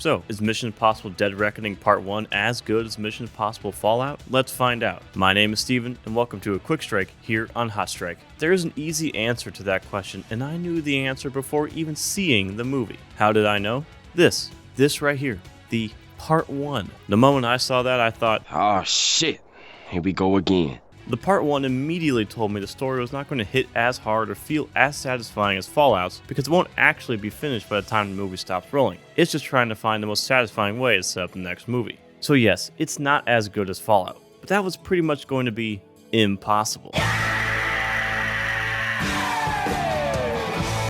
So, is Mission Impossible Dead Reckoning Part 1 as good as Mission Impossible Fallout? Let's find out. My name is Steven, and welcome to a quick strike here on Hot Strike. There is an easy answer to that question, and I knew the answer before even seeing the movie. How did I know? This right here, the Part 1. The moment I saw that, I thought, oh shit, here we go again. The Part 1 immediately told me the story was not going to hit as hard or feel as satisfying as Fallout's because it won't actually be finished by the time the movie stops rolling. It's just trying to find the most satisfying way to set up the next movie. So yes, it's not as good as Fallout, but that was pretty much going to be impossible.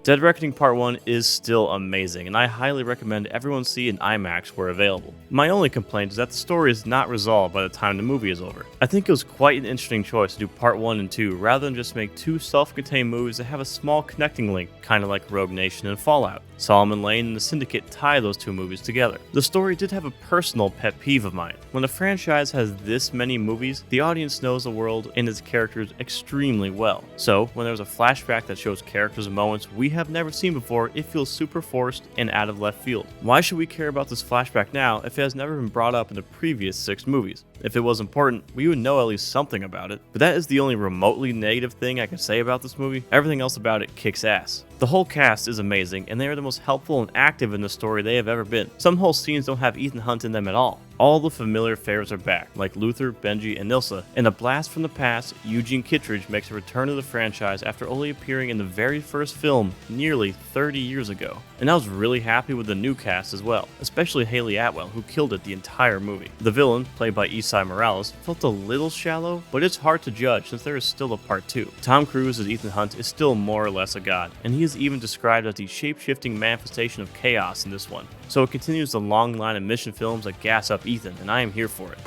Dead Reckoning Part 1 is still amazing, and I highly recommend everyone see in IMAX where available. My only complaint is that the story is not resolved by the time the movie is over. I think it was quite an interesting choice to do Part 1 and 2 rather than just make two self-contained movies that have a small connecting link, kind of like Rogue Nation and Fallout. Solomon Lane and the Syndicate tie those two movies together. The story did have a personal pet peeve of mine. When a franchise has this many movies, the audience knows the world and its characters extremely well. So, when there's a flashback that shows characters and moments we have never seen before, it feels super forced and out of left field. Why should we care about this flashback now if it has never been brought up in the previous 6 movies? If it was important, we would know at least something about it. But that is the only remotely negative thing I can say about this movie. Everything else about it kicks ass. The whole cast is amazing, and they are the most helpful and active in the story they have ever been. Some whole scenes don't have Ethan Hunt in them at all. All the familiar favorites are back, like Luther, Benji, and Nilsa. And a blast from the past, Eugene Kittredge makes a return to the franchise after only appearing in the very first film nearly 30 years ago. And I was really happy with the new cast as well, especially Haley Atwell, who killed it the entire movie. The villain, played by Esai Morales, felt a little shallow, but it's hard to judge since there is still a part 2. Tom Cruise as Ethan Hunt is still more or less a god, and he is even described as the shape-shifting manifestation of chaos in this one. So it continues the long line of mission films that gas up Ethan, and I am here for it.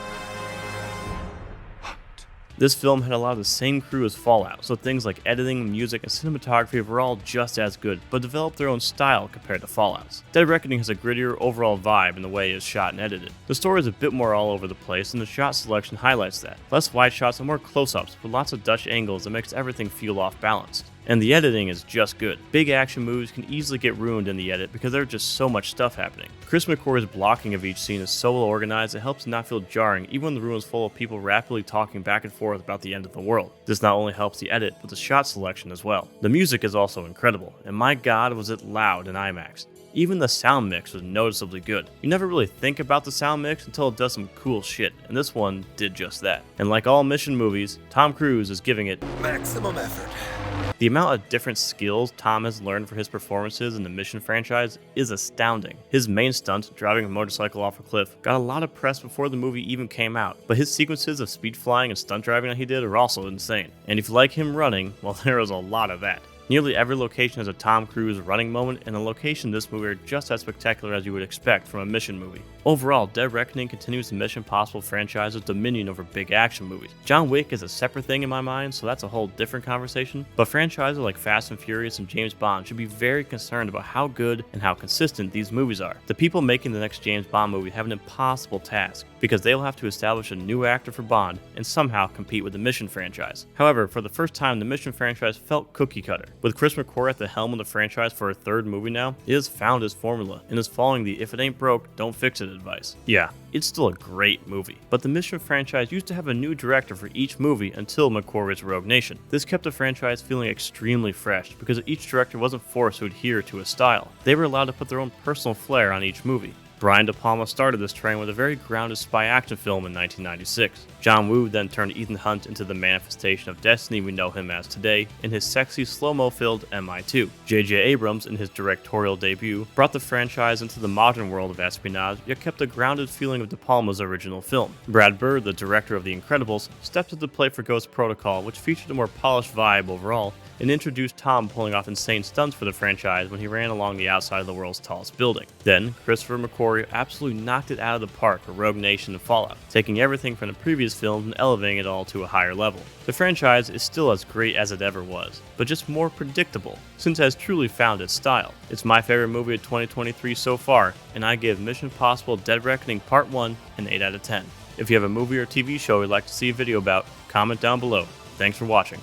This film had a lot of the same crew as Fallout, so things like editing, music, and cinematography were all just as good, but developed their own style compared to Fallout's. Dead Reckoning has a grittier overall vibe in the way it is shot and edited. The story is a bit more all over the place, and the shot selection highlights that. Less wide shots and more close-ups, with lots of Dutch angles that makes everything feel off-balanced. And the editing is just good. Big action moves can easily get ruined in the edit because there's just so much stuff happening. Chris McQuarrie's blocking of each scene is so well organized it helps it not feel jarring even when the room is full of people rapidly talking back and forth about the end of the world. This not only helps the edit, but the shot selection as well. The music is also incredible, and my god was it loud in IMAX. Even the sound mix was noticeably good. You never really think about the sound mix until it does some cool shit, and this one did just that. And like all mission movies, Tom Cruise is giving it maximum effort. The amount of different skills Tom has learned for his performances in the Mission franchise is astounding. His main stunt, driving a motorcycle off a cliff, got a lot of press before the movie even came out, but his sequences of speed flying and stunt driving that he did are also insane. And if you like him running, well, there is a lot of that. Nearly every location has a Tom Cruise running moment, and the locations in this movie are just as spectacular as you would expect from a mission movie. Overall, Dead Reckoning continues the Mission Impossible franchise's dominion over big action movies. John Wick is a separate thing in my mind, so that's a whole different conversation, but franchises like Fast and Furious and James Bond should be very concerned about how good and how consistent these movies are. The people making the next James Bond movie have an impossible task, because they will have to establish a new actor for Bond and somehow compete with the Mission franchise. However, for the first time, the Mission franchise felt cookie cutter. With Chris McQuarrie at the helm of the franchise for a third movie now, it has found its formula and is following the if it ain't broke, don't fix it advice. Yeah, it's still a great movie, but the Mission franchise used to have a new director for each movie until McQuarrie's Rogue Nation. This kept the franchise feeling extremely fresh because each director wasn't forced to adhere to a style. They were allowed to put their own personal flair on each movie. Brian De Palma started this trend with a very grounded spy action film in 1996. John Woo then turned Ethan Hunt into the manifestation of destiny we know him as today in his sexy, slow-mo filled MI2. J.J. Abrams, in his directorial debut, brought the franchise into the modern world of espionage, yet kept a grounded feeling of De Palma's original film. Brad Bird, the director of The Incredibles, stepped into play for Ghost Protocol, which featured a more polished vibe overall, and introduced Tom pulling off insane stunts for the franchise when he ran along the outside of the world's tallest building. Then, Christopher McQuarrie absolutely knocked it out of the park for Rogue Nation and Fallout, taking everything from the previous films and elevating it all to a higher level. The franchise is still as great as it ever was, but just more predictable, since it has truly found its style. It's my favorite movie of 2023 so far, and I give Mission Impossible Dead Reckoning Part 1 an 8 out of 10. If you have a movie or TV show you'd like to see a video about, comment down below. Thanks for watching.